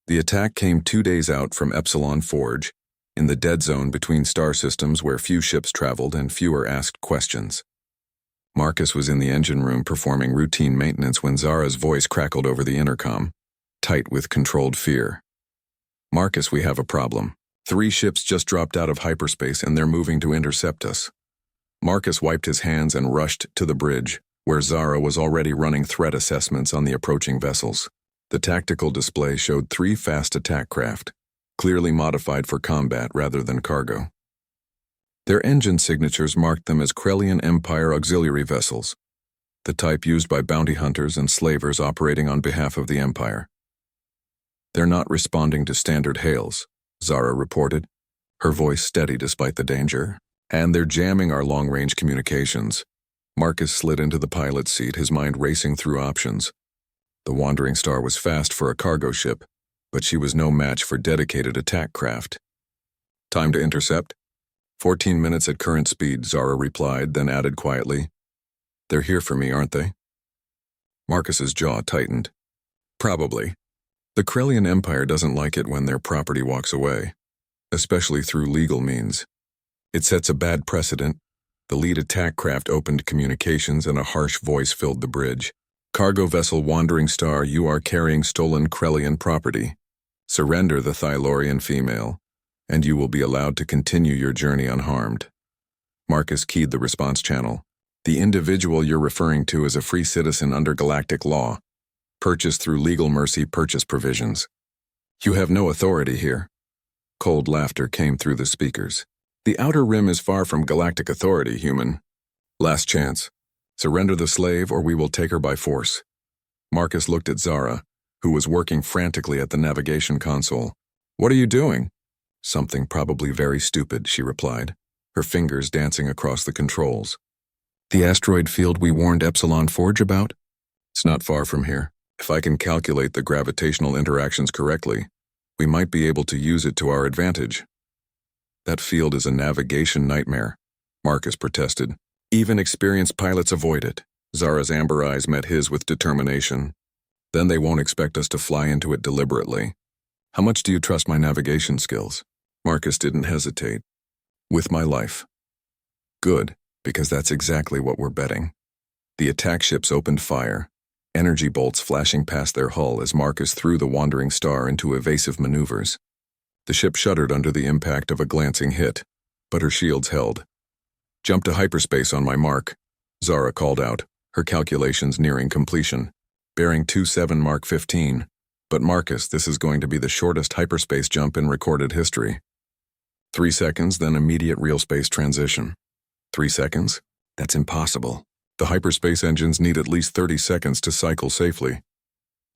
The attack came 2 days out from Epsilon Forge, in the dead zone between star systems where few ships traveled and fewer asked questions. Marcus was in the engine room performing routine maintenance when Zara's voice crackled over the intercom, tight with controlled fear. "Marcus, we have a problem. 3 ships just dropped out of hyperspace and they're moving to intercept us." Marcus wiped his hands and rushed to the bridge, where Zara was already running threat assessments on the approaching vessels. The tactical display showed 3 fast attack craft, clearly modified for combat rather than cargo. Their engine signatures marked them as Krellian Empire auxiliary vessels, the type used by bounty hunters and slavers operating on behalf of the Empire. "They're not responding to standard hails," Zara reported, her voice steady despite the danger. "And they're jamming our long-range communications." Marcus slid into the pilot's seat, his mind racing through options. The Wandering Star was fast for a cargo ship, but she was no match for dedicated attack craft. "Time to intercept?" 14 minutes at current speed, Zara replied, then added quietly, "They're here for me, aren't they?" Marcus's jaw tightened. "Probably. The Krellian Empire doesn't like it when their property walks away, especially through legal means. It sets a bad precedent." The lead attack craft opened communications and a harsh voice filled the bridge. "Cargo vessel Wandering Star, you are carrying stolen Krellian property. Surrender the Thylorian female, and you will be allowed to continue your journey unharmed." Marcus keyed the response channel. "The individual you're referring to is a free citizen under galactic law, purchased through legal mercy purchase provisions. You have no authority here." Cold laughter came through the speakers. "The Outer Rim is far from galactic authority, human. Last chance. Surrender the slave or we will take her by force." Marcus looked at Zara, who was working frantically at the navigation console. "What are you doing?" "Something probably very stupid," she replied, her fingers dancing across the controls. "The asteroid field we warned Epsilon Forge about? It's not far from here. If I can calculate the gravitational interactions correctly, we might be able to use it to our advantage." "That field is a navigation nightmare," Marcus protested. "Even experienced pilots avoid it." Zara's amber eyes met his with determination. "Then they won't expect us to fly into it deliberately. How much do you trust my navigation skills?" Marcus didn't hesitate. "With my life." "Good, because that's exactly what we're betting." The attack ships opened fire, energy bolts flashing past their hull as Marcus threw the Wandering Star into evasive maneuvers. The ship shuddered under the impact of a glancing hit, but her shields held. "Jump to hyperspace on my mark," Zara called out, her calculations nearing completion. "Bearing 27 Mark 15. But Marcus, this is going to be the shortest hyperspace jump in recorded history. 3 seconds, then immediate real space transition." 3 seconds? That's impossible. The hyperspace engines need at least 30 seconds to cycle safely.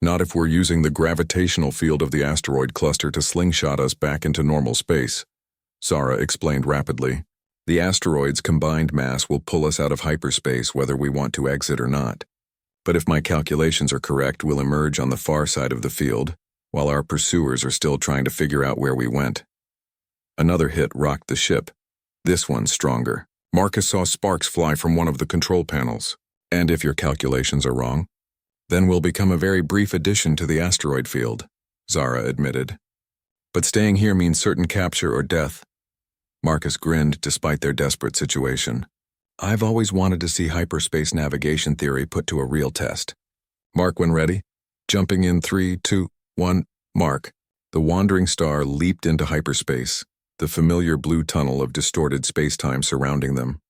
Not if we're using the gravitational field of the asteroid cluster to slingshot us back into normal space, Zara explained rapidly. "The asteroid's combined mass will pull us out of hyperspace whether we want to exit or not. But if my calculations are correct, we'll emerge on the far side of the field, while our pursuers are still trying to figure out where we went." Another hit rocked the ship, this one stronger. Marcus saw sparks fly from one of the control panels. "And if your calculations are wrong, then we'll become a very brief addition to the asteroid field," Zara admitted. "But staying here means certain capture or death." Marcus grinned despite their desperate situation. "I've always wanted to see hyperspace navigation theory put to a real test." "Mark when ready." Jumping in 3, 2, 1, mark. The Wandering Star leaped into hyperspace, the familiar blue tunnel of distorted space-time surrounding them.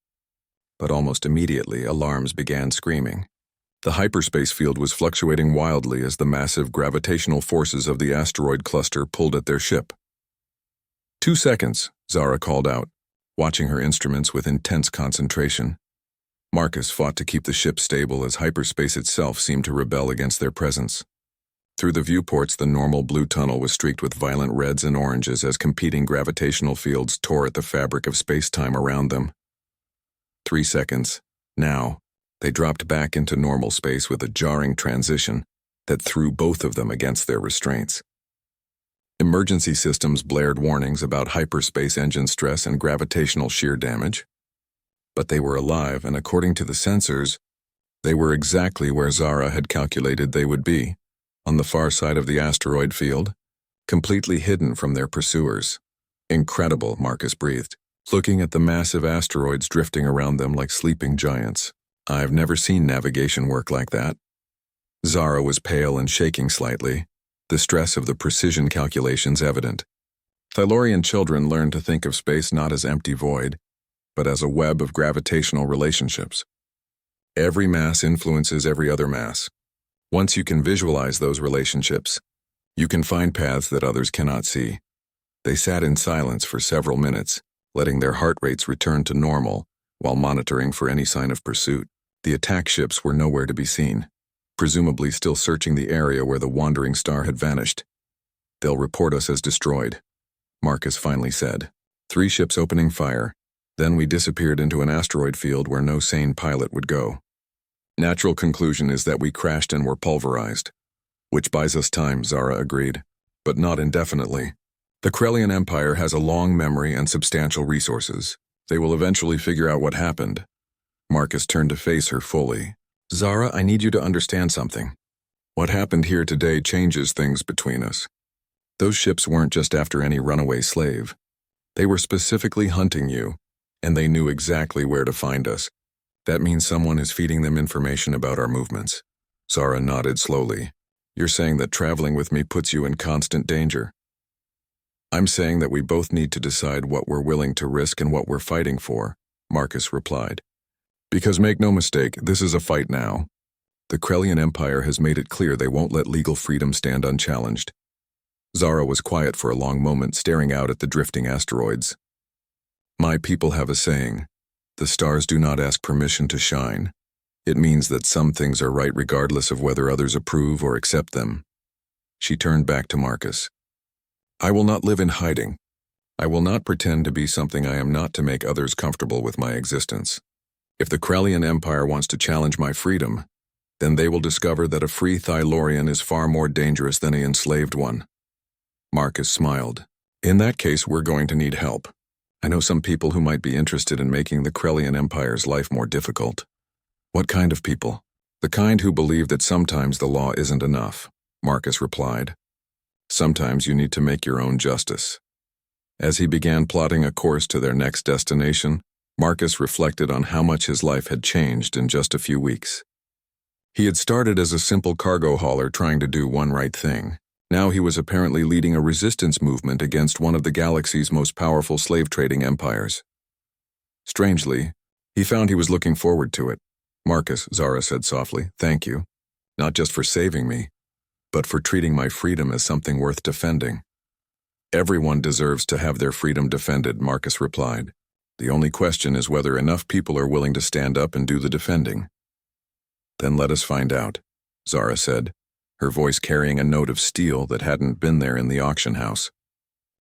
But almost immediately, alarms began screaming. The hyperspace field was fluctuating wildly as the massive gravitational forces of the asteroid cluster pulled at their ship. 2 seconds, Zara called out, watching her instruments with intense concentration. Marcus fought to keep the ship stable as hyperspace itself seemed to rebel against their presence. Through the viewports, the normal blue tunnel was streaked with violent reds and oranges as competing gravitational fields tore at the fabric of space-time around them. 3 seconds. Now. They dropped back into normal space with a jarring transition that threw both of them against their restraints. Emergency systems blared warnings about hyperspace engine stress and gravitational shear damage. But they were alive, and according to the sensors, they were exactly where Zara had calculated they would be, on the far side of the asteroid field, completely hidden from their pursuers. Incredible, Marcus breathed, looking at the massive asteroids drifting around them like sleeping giants. I've never seen navigation work like that. Zara was pale and shaking slightly, the stress of the precision calculations evident. Thylorian children learn to think of space not as empty void, but as a web of gravitational relationships. Every mass influences every other mass. Once you can visualize those relationships, you can find paths that others cannot see. They sat in silence for several minutes, letting their heart rates return to normal while monitoring for any sign of pursuit. The attack ships were nowhere to be seen, presumably still searching the area where the wandering star had vanished. They'll report us as destroyed, Marcus finally said. 3 ships opening fire. Then we disappeared into an asteroid field where no sane pilot would go. Natural conclusion is that we crashed and were pulverized. Which buys us time, Zara agreed, but not indefinitely. The Krellian Empire has a long memory and substantial resources. They will eventually figure out what happened. Marcus turned to face her fully. Zara, I need you to understand something. What happened here today changes things between us. Those ships weren't just after any runaway slave. They were specifically hunting you, and they knew exactly where to find us. That means someone is feeding them information about our movements. Zara nodded slowly. You're saying that traveling with me puts you in constant danger. I'm saying that we both need to decide what we're willing to risk and what we're fighting for, Marcus replied. Because make no mistake, this is a fight now. The Krellian Empire has made it clear they won't let legal freedom stand unchallenged. Zara was quiet for a long moment, staring out at the drifting asteroids. My people have a saying, the stars do not ask permission to shine. It means that some things are right regardless of whether others approve or accept them. She turned back to Marcus. I will not live in hiding. I will not pretend to be something I am not to make others comfortable with my existence. If the Krellian Empire wants to challenge my freedom, then they will discover that a free Thylorian is far more dangerous than an enslaved one. Marcus smiled. In that case, we're going to need help. I know some people who might be interested in making the Krellian Empire's life more difficult. What kind of people? The kind who believe that sometimes the law isn't enough, Marcus replied. Sometimes you need to make your own justice. As he began plotting a course to their next destination, Marcus reflected on how much his life had changed in just a few weeks. He had started as a simple cargo hauler trying to do one right thing. Now he was apparently leading a resistance movement against one of the galaxy's most powerful slave-trading empires. Strangely, he found he was looking forward to it. Marcus, Zara said softly, thank you. Not just for saving me, but for treating my freedom as something worth defending. Everyone deserves to have their freedom defended, Marcus replied. The only question is whether enough people are willing to stand up and do the defending. Then let us find out, Zara said, her voice carrying a note of steel that hadn't been there in the auction house.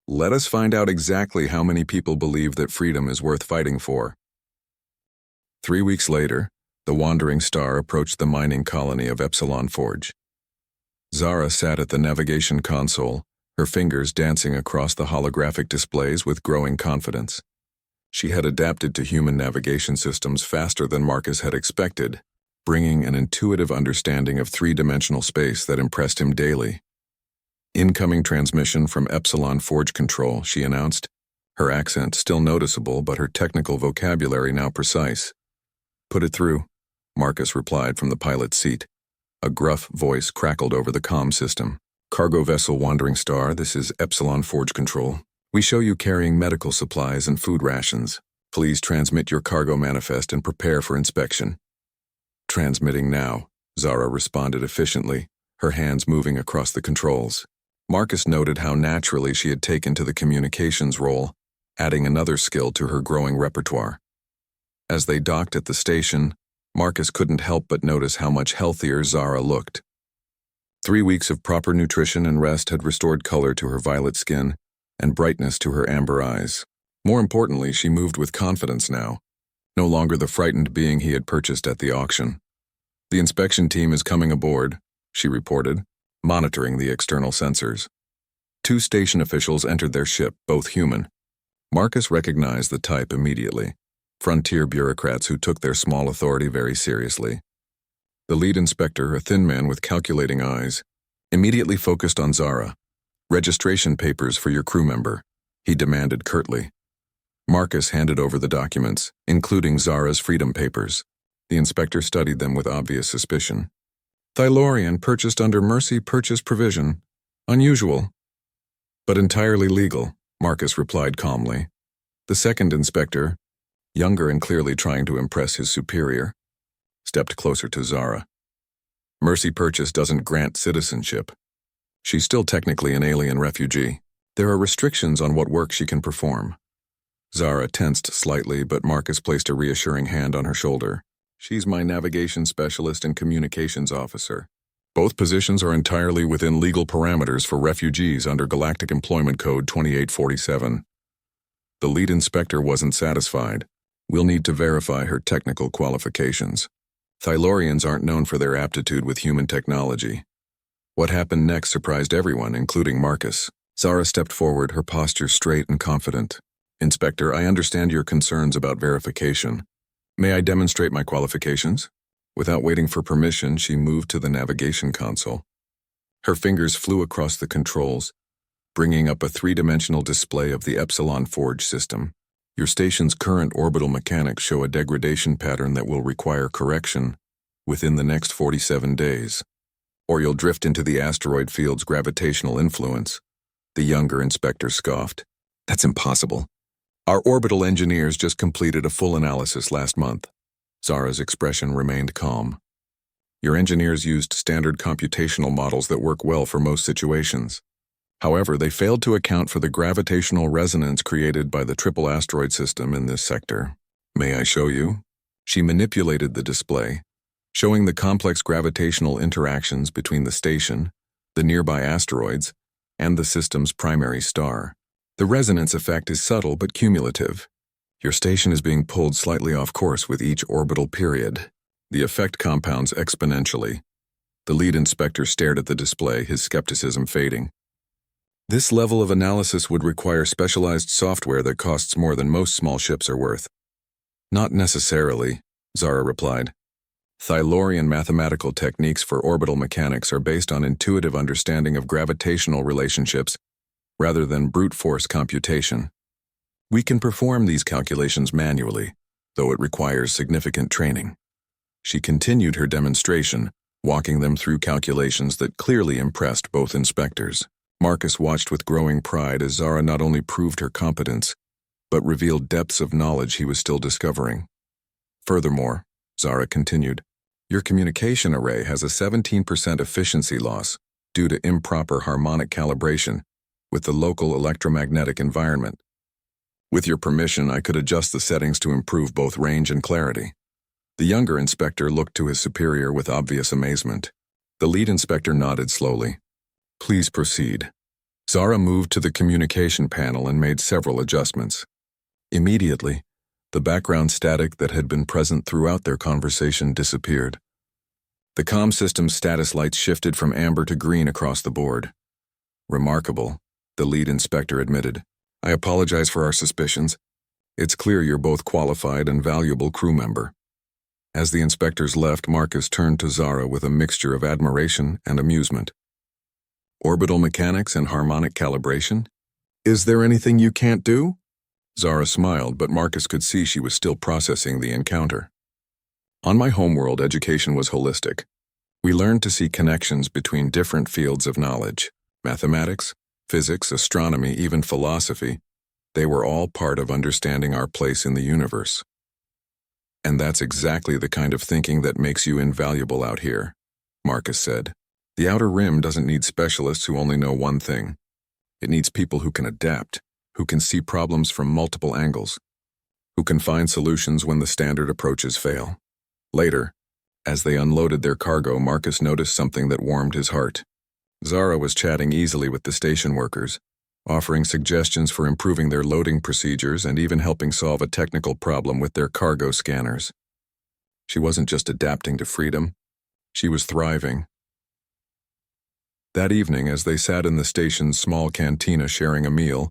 Let us find out exactly how many people believe that freedom is worth fighting for. 3 weeks later, the wandering star approached the mining colony of Epsilon Forge. Zara sat at the navigation console, her fingers dancing across the holographic displays with growing confidence. She had adapted to human navigation systems faster than Marcus had expected, bringing an intuitive understanding of 3-dimensional space that impressed him daily. Incoming transmission from Epsilon Forge Control, she announced, her accent still noticeable but her technical vocabulary now precise. Put it through, Marcus replied from the pilot's seat. A gruff voice crackled over the comm system. Cargo vessel Wandering Star, this is Epsilon Forge Control. We show you carrying medical supplies and food rations. Please transmit your cargo manifest and prepare for inspection. Transmitting now, Zara responded efficiently, her hands moving across the controls. Marcus noted how naturally she had taken to the communications role, adding another skill to her growing repertoire. As they docked at the station, Marcus couldn't help but notice how much healthier Zara looked. 3 weeks of proper nutrition and rest had restored color to her violet skin and brightness to her amber eyes. More importantly, she moved with confidence now, no longer the frightened being he had purchased at the auction. The inspection team is coming aboard, she reported, monitoring the external sensors. 2 station officials entered their ship, both human. Marcus recognized the type immediately. Frontier bureaucrats who took their small authority very seriously. The lead inspector, a thin man with calculating eyes, immediately focused on Zara. Registration papers for your crew member, he demanded curtly. Marcus handed over the documents, including Zara's freedom papers. The inspector studied them with obvious suspicion. Thylorian purchased under Mercy Purchase Provision. Unusual, but entirely legal, Marcus replied calmly. The second inspector, younger and clearly trying to impress his superior, stepped closer to Zara. Mercy Purchase doesn't grant citizenship. She's still technically an alien refugee. There are restrictions on what work she can perform. Zara tensed slightly, but Marcus placed a reassuring hand on her shoulder. She's my navigation specialist and communications officer. Both positions are entirely within legal parameters for refugees under Galactic Employment Code 2847. The lead inspector wasn't satisfied. We'll need to verify her technical qualifications. Thylorians aren't known for their aptitude with human technology. What happened next surprised everyone, including Marcus. Zara stepped forward, her posture straight and confident. Inspector, I understand your concerns about verification. May I demonstrate my qualifications? Without waiting for permission, she moved to the navigation console. Her fingers flew across the controls, bringing up a three-dimensional display of the Epsilon Forge system. Your station's current orbital mechanics show a degradation pattern that will require correction within the next 47 days, or you'll drift into the asteroid field's gravitational influence. The younger inspector scoffed. That's impossible. Our orbital engineers just completed a full analysis last month. Zara's expression remained calm. Your engineers used standard computational models that work well for most situations. However, they failed to account for the gravitational resonance created by the triple asteroid system in this sector. May I show you? She manipulated the display, showing the complex gravitational interactions between the station, the nearby asteroids, and the system's primary star. The resonance effect is subtle but cumulative. Your station is being pulled slightly off course with each orbital period. The effect compounds exponentially. The lead inspector stared at the display, his skepticism fading. This level of analysis would require specialized software that costs more than most small ships are worth. Not necessarily, Zara replied. Thylorian mathematical techniques for orbital mechanics are based on intuitive understanding of gravitational relationships rather than brute force computation. We can perform these calculations manually, though it requires significant training. She continued her demonstration, walking them through calculations that clearly impressed both inspectors. Marcus watched with growing pride as Zara not only proved her competence, but revealed depths of knowledge he was still discovering. Furthermore, Zara continued, your communication array has a 17% efficiency loss due to improper harmonic calibration with the local electromagnetic environment. With your permission, I could adjust the settings to improve both range and clarity. The younger inspector looked to his superior with obvious amazement. The lead inspector nodded slowly. Please proceed. Zara moved to the communication panel and made several adjustments. Immediately, the background static that had been present throughout their conversation disappeared. The comm system's status lights shifted from amber to green across the board. Remarkable, the lead inspector admitted. I apologize for our suspicions. It's clear you're both qualified and valuable crew member. As the inspectors left, Marcus turned to Zara with a mixture of admiration and amusement. Orbital mechanics and harmonic calibration? Is there anything you can't do? Zara smiled, but Marcus could see she was still processing the encounter. On my homeworld, education was holistic. We learned to see connections between different fields of knowledge. Mathematics, physics, astronomy, even philosophy. They were all part of understanding our place in the universe. And that's exactly the kind of thinking that makes you invaluable out here, Marcus said. The Outer Rim doesn't need specialists who only know one thing. It needs people who can adapt, who can see problems from multiple angles, who can find solutions when the standard approaches fail. Later, as they unloaded their cargo, Marcus noticed something that warmed his heart. Zara was chatting easily with the station workers, offering suggestions for improving their loading procedures and even helping solve a technical problem with their cargo scanners. She wasn't just adapting to freedom, she was thriving. That evening, as they sat in the station's small cantina sharing a meal,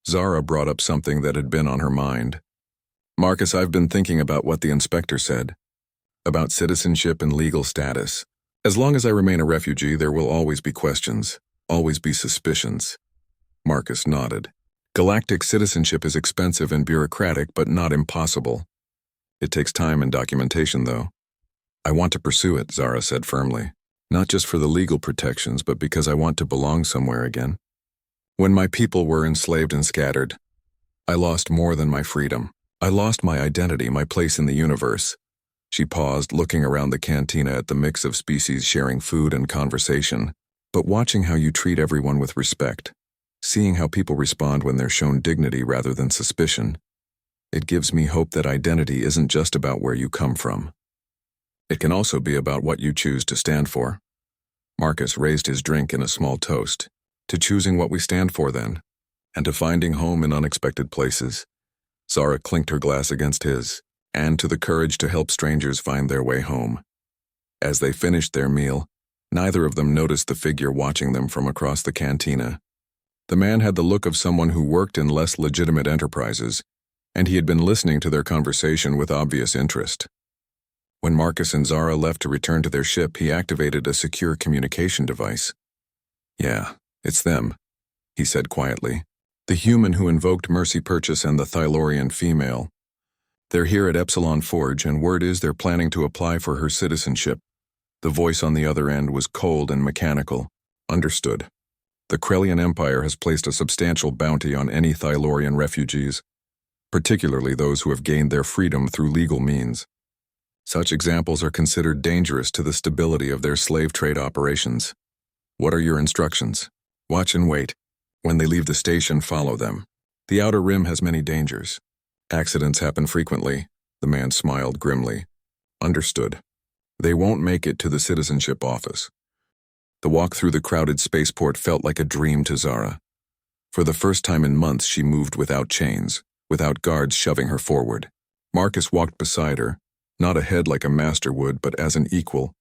Zara brought up something that had been on her mind. Marcus, I've been thinking about what the inspector said, about citizenship and legal status. As long as I remain a refugee, there will always be questions, always be suspicions. Marcus nodded. Galactic citizenship is expensive and bureaucratic, but not impossible. It takes time and documentation, though. I want to pursue it, Zara said firmly. Not just for the legal protections, but because I want to belong somewhere again. When my people were enslaved and scattered, I lost more than my freedom. I lost my identity, my place in the universe. She paused, looking around the cantina at the mix of species sharing food and conversation, but watching how you treat everyone with respect, seeing how people respond when they're shown dignity rather than suspicion. It gives me hope that identity isn't just about where you come from. It can also be about what you choose to stand for. Marcus raised his drink in a small toast, to choosing what we stand for then, and to finding home in unexpected places. Zara clinked her glass against his, and to the courage to help strangers find their way home. As they finished their meal, neither of them noticed the figure watching them from across the cantina. The man had the look of someone who worked in less legitimate enterprises, and he had been listening to their conversation with obvious interest. When Marcus and Zara left to return to their ship, he activated a secure communication device. "Yeah, it's them," he said quietly. "The human who invoked Mercy Purchase and the Thylorian female. They're here at Epsilon Forge, and word is they're planning to apply for her citizenship." The voice on the other end was cold and mechanical. "Understood. The Krellian Empire has placed a substantial bounty on any Thylorian refugees, particularly those who have gained their freedom through legal means. Such examples are considered dangerous to the stability of their slave trade operations. What are your instructions? Watch and wait. When they leave the station, follow them. The Outer Rim has many dangers. Accidents happen frequently." The man smiled grimly. "Understood. They won't make it to the citizenship office." The walk through the crowded spaceport felt like a dream to Zara. For the first time in months, she moved without chains, without guards shoving her forward. Marcus walked beside her, not ahead like a master would, but as an equal.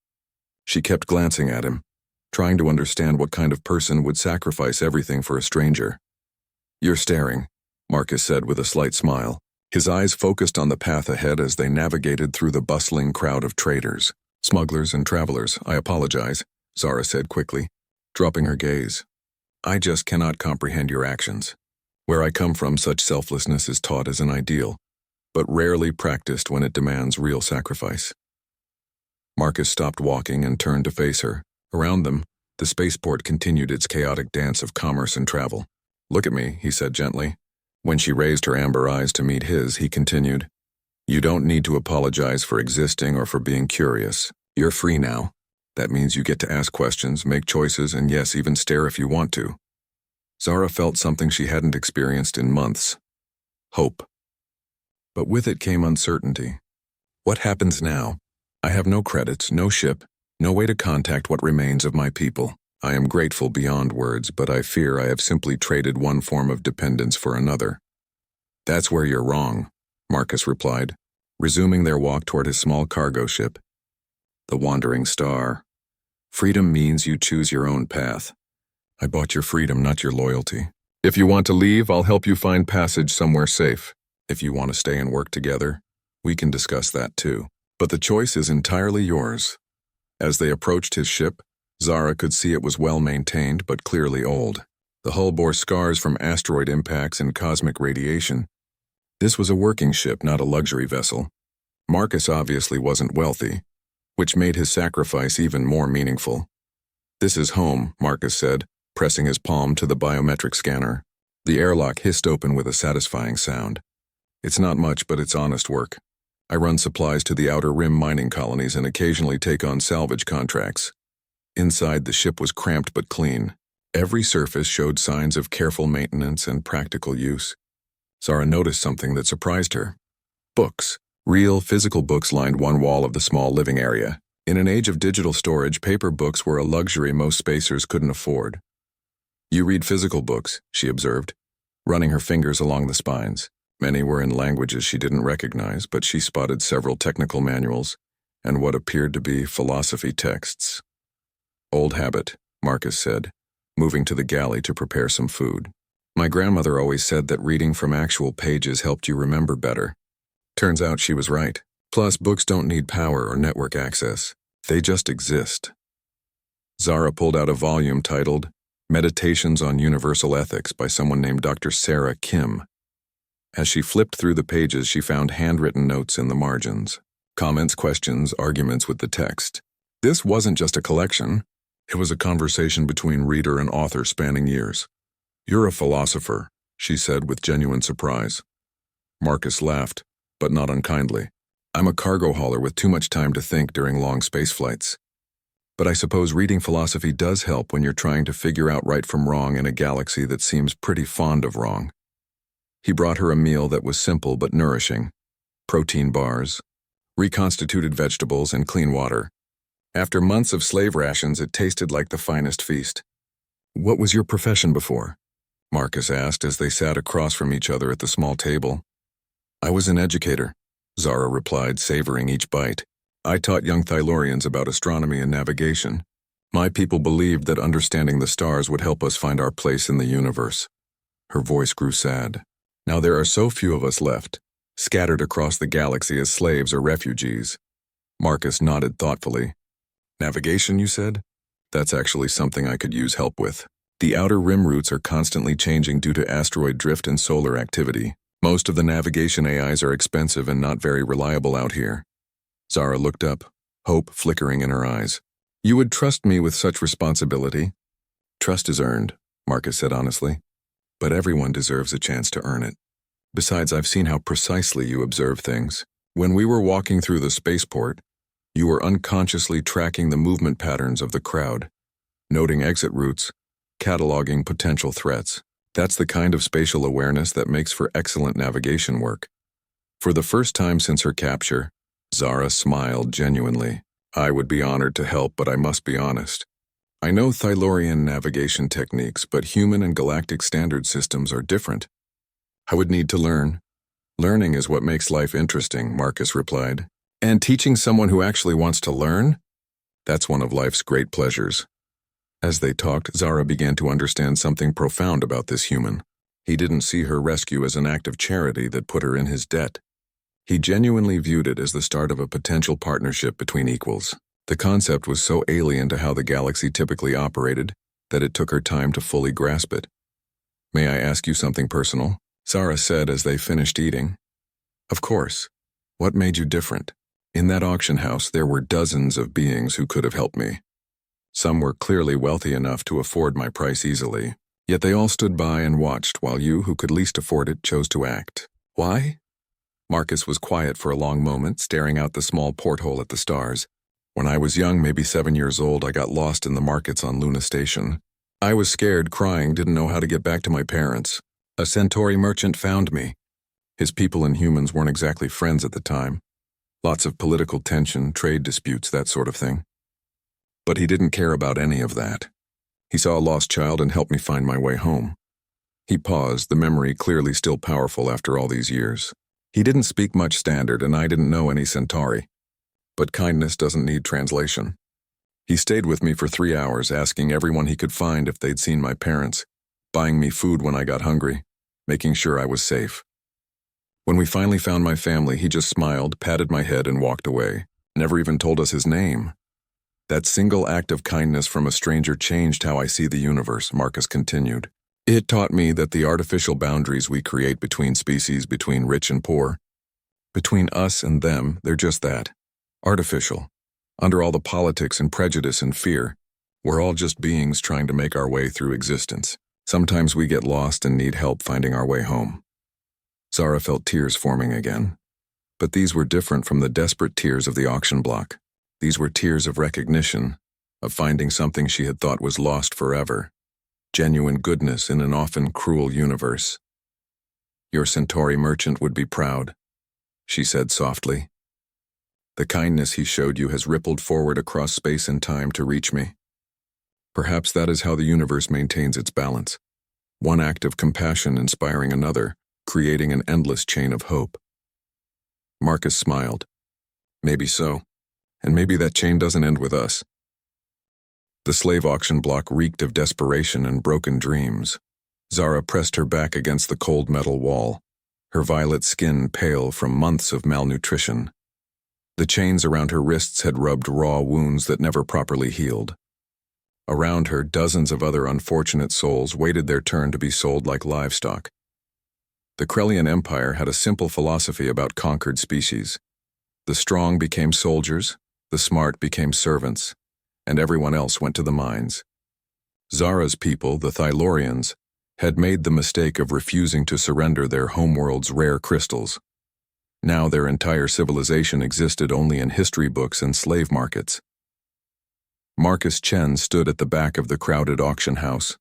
She kept glancing at him, trying to understand what kind of person would sacrifice everything for a stranger. "You're staring," Marcus said with a slight smile. His eyes focused on the path ahead as they navigated through the bustling crowd of traders, smugglers, and travelers. "I apologize," Zara said quickly, dropping her gaze. "I just cannot comprehend your actions. Where I come from, such selflessness is taught as an ideal, but rarely practiced when it demands real sacrifice." Marcus stopped walking and turned to face her. Around them, the spaceport continued its chaotic dance of commerce and travel. "Look at me," he said gently. When she raised her amber eyes to meet his, he continued, "You don't need to apologize for existing or for being curious. You're free now. That means you get to ask questions, make choices, and yes, even stare if you want to." Zara felt something she hadn't experienced in months. Hope. But with it came uncertainty. What happens now? I have no credits, no ship, no way to contact what remains of my people. I am grateful beyond words, but I fear I have simply traded one form of dependence for another. "That's where you're wrong," Marcus replied, resuming their walk toward his small cargo ship. "The Wandering Star. Freedom means you choose your own path. I bought your freedom, not your loyalty. If you want to leave, I'll help you find passage somewhere safe. If you want to stay and work together, we can discuss that too. But the choice is entirely yours." As they approached his ship, Zara could see it was well maintained but clearly old. The hull bore scars from asteroid impacts and cosmic radiation. This was a working ship, not a luxury vessel. Marcus obviously wasn't wealthy, which made his sacrifice even more meaningful. "This is home," Marcus said, pressing his palm to the biometric scanner. The airlock hissed open with a satisfying sound. "It's not much, but it's honest work. I run supplies to the Outer Rim mining colonies and occasionally take on salvage contracts." Inside, the ship was cramped but clean. Every surface showed signs of careful maintenance and practical use. Zara noticed something that surprised her. Books. Real, physical books lined one wall of the small living area. In an age of digital storage, paper books were a luxury most spacers couldn't afford. "You read physical books," she observed, running her fingers along the spines. Many were in languages she didn't recognize, but she spotted several technical manuals and what appeared to be philosophy texts. "Old habit," Marcus said, moving to the galley to prepare some food. "My grandmother always said that reading from actual pages helped you remember better. Turns out she was right. Plus, books don't need power or network access. They just exist." Zara pulled out a volume titled Meditations on Universal Ethics by someone named Dr. Sarah Kim. As she flipped through the pages, she found handwritten notes in the margins. Comments, questions, arguments with the text. This wasn't just a collection. It was a conversation between reader and author spanning years. "You're a philosopher," she said with genuine surprise. Marcus laughed, but not unkindly. "I'm a cargo hauler with too much time to think during long space flights. But I suppose reading philosophy does help when you're trying to figure out right from wrong in a galaxy that seems pretty fond of wrong." He brought her a meal that was simple but nourishing. Protein bars, reconstituted vegetables, and clean water. After months of slave rations, it tasted like the finest feast. "What was your profession before?" Marcus asked as they sat across from each other at the small table. "I was an educator," Zara replied, savoring each bite. "I taught young Thylorians about astronomy and navigation. My people believed that understanding the stars would help us find our place in the universe." Her voice grew sad. "Now there are so few of us left, scattered across the galaxy as slaves or refugees." Marcus nodded thoughtfully. "Navigation, you said? That's actually something I could use help with. The outer rim routes are constantly changing due to asteroid drift and solar activity. Most of the navigation AIs are expensive and not very reliable out here." Zara looked up, hope flickering in her eyes. "You would trust me with such responsibility?" "Trust is earned," Marcus said honestly. "But everyone deserves a chance to earn it. Besides, I've seen how precisely you observe things. When we were walking through the spaceport, you were unconsciously tracking the movement patterns of the crowd, noting exit routes, cataloging potential threats. That's the kind of spatial awareness that makes for excellent navigation work." For the first time since her capture, Zara smiled genuinely. "I would be honored to help, but I must be honest. I know Thylorian navigation techniques, but human and galactic standard systems are different. I would need to learn." "Learning is what makes life interesting," Marcus replied. "And teaching someone who actually wants to learn? That's one of life's great pleasures." As they talked, Zara began to understand something profound about this human. He didn't see her rescue as an act of charity that put her in his debt. He genuinely viewed it as the start of a potential partnership between equals. The concept was so alien to how the galaxy typically operated that it took her time to fully grasp it. "May I ask you something personal?" Zara said as they finished eating. "Of course. What made you different? In that auction house, there were dozens of beings who could have helped me. Some were clearly wealthy enough to afford my price easily, yet they all stood by and watched while you, who could least afford it, chose to act. Why?" Marcus was quiet for a long moment, staring out the small porthole at the stars. "When I was young, maybe 7 years old, I got lost in the markets on Luna Station. I was scared, crying, didn't know how to get back to my parents. A Centauri merchant found me. His people and humans weren't exactly friends at the time. Lots of political tension, trade disputes, that sort of thing. But he didn't care about any of that. He saw a lost child and helped me find my way home." He paused, the memory clearly still powerful after all these years. "He didn't speak much standard, and I didn't know any Centauri. But kindness doesn't need translation. He stayed with me for 3 hours, asking everyone he could find if they'd seen my parents, buying me food when I got hungry, making sure I was safe. When we finally found my family, he just smiled, patted my head, and walked away. Never even told us his name. That single act of kindness from a stranger changed how I see the universe," Marcus continued. "It taught me that the artificial boundaries we create between species, between rich and poor, between us and them, they're just that. Artificial. Under all the politics and prejudice and fear, we're all just beings trying to make our way through existence. Sometimes we get lost and need help finding our way home." Zara felt tears forming again. But these were different from the desperate tears of the auction block. These were tears of recognition, of finding something she had thought was lost forever. Genuine goodness in an often cruel universe. "Your Centauri merchant would be proud," she said softly. "The kindness he showed you has rippled forward across space and time to reach me. Perhaps that is how the universe maintains its balance. One act of compassion inspiring another, creating an endless chain of hope." Marcus smiled. "Maybe so. And maybe that chain doesn't end with us." The slave auction block reeked of desperation and broken dreams. Zara pressed her back against the cold metal wall, her violet skin pale from months of malnutrition. The chains around her wrists had rubbed raw wounds that never properly healed. Around her, dozens of other unfortunate souls waited their turn to be sold like livestock. The Krellian Empire had a simple philosophy about conquered species. The strong became soldiers, the smart became servants, and everyone else went to the mines. Zara's people, the Thylorians, had made the mistake of refusing to surrender their homeworld's rare crystals. Now their entire civilization existed only in history books and slave markets. Marcus Chen stood at the back of the crowded auction house,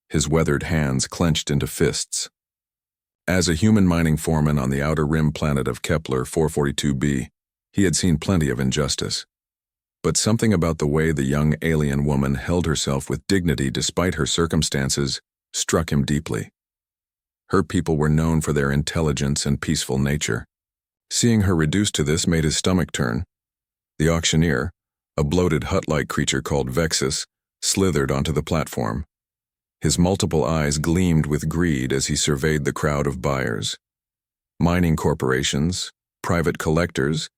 his weathered hands clenched into fists. As a human mining foreman on the outer rim planet of Kepler 442b, he had seen plenty of injustice. But something about the way the young alien woman held herself with dignity despite her circumstances struck him deeply. Her people were known for their intelligence and peaceful nature. Seeing her reduced to this made his stomach turn. The auctioneer, a bloated hut-like creature called Vexus, slithered onto the platform. His multiple eyes gleamed with greed as he surveyed the crowd of buyers. Mining corporations, private collectors,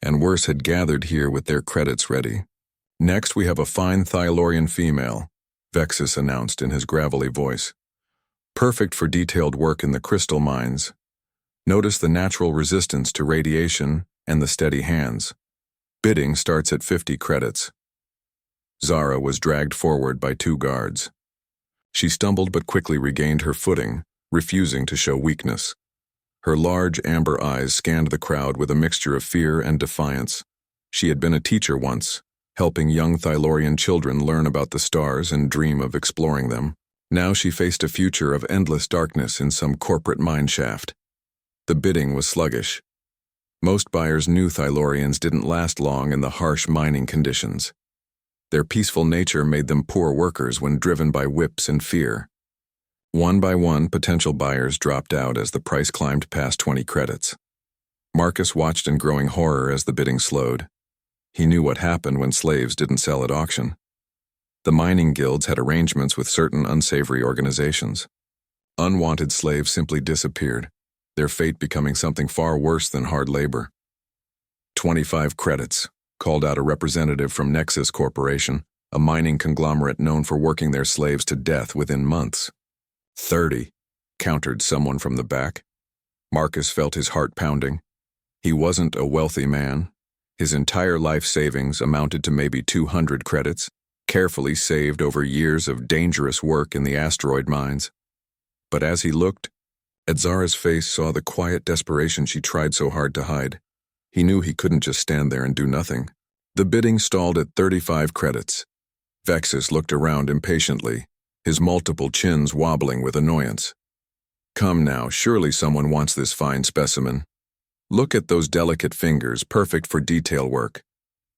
and worse had gathered here with their credits ready. Next we have a fine Thylorian female, Vexus announced in his gravelly voice. Perfect for detailed work in the crystal mines. Notice the natural resistance to radiation and the steady hands. Bidding starts at 50 credits. Zara was dragged forward by 2 guards. She stumbled but quickly regained her footing, refusing to show weakness. Her large amber eyes scanned the crowd with a mixture of fear and defiance. She had been a teacher once, helping young Thylorian children learn about the stars and dream of exploring them. Now she faced a future of endless darkness in some corporate mine shaft. The bidding was sluggish. Most buyers knew Thylorians didn't last long in the harsh mining conditions. Their peaceful nature made them poor workers when driven by whips and fear. One by one, potential buyers dropped out as the price climbed past 20 credits. Marcus watched in growing horror as the bidding slowed. He knew what happened when slaves didn't sell at auction. The mining guilds had arrangements with certain unsavory organizations. Unwanted slaves simply disappeared, their fate becoming something far worse than hard labor. 25 credits, called out a representative from Nexus Corporation, a mining conglomerate known for working their slaves to death within months. 30, countered someone from the back. Marcus felt his heart pounding. He wasn't a wealthy man. His entire life savings amounted to maybe 200 credits, carefully saved over years of dangerous work in the asteroid mines. But as he looked, at Zara's face saw the quiet desperation she tried so hard to hide. He knew he couldn't just stand there and do nothing. The bidding stalled at 35 credits. Vexus looked around impatiently, his multiple chins wobbling with annoyance. Come now, surely someone wants this fine specimen. Look at those delicate fingers, perfect for detail work.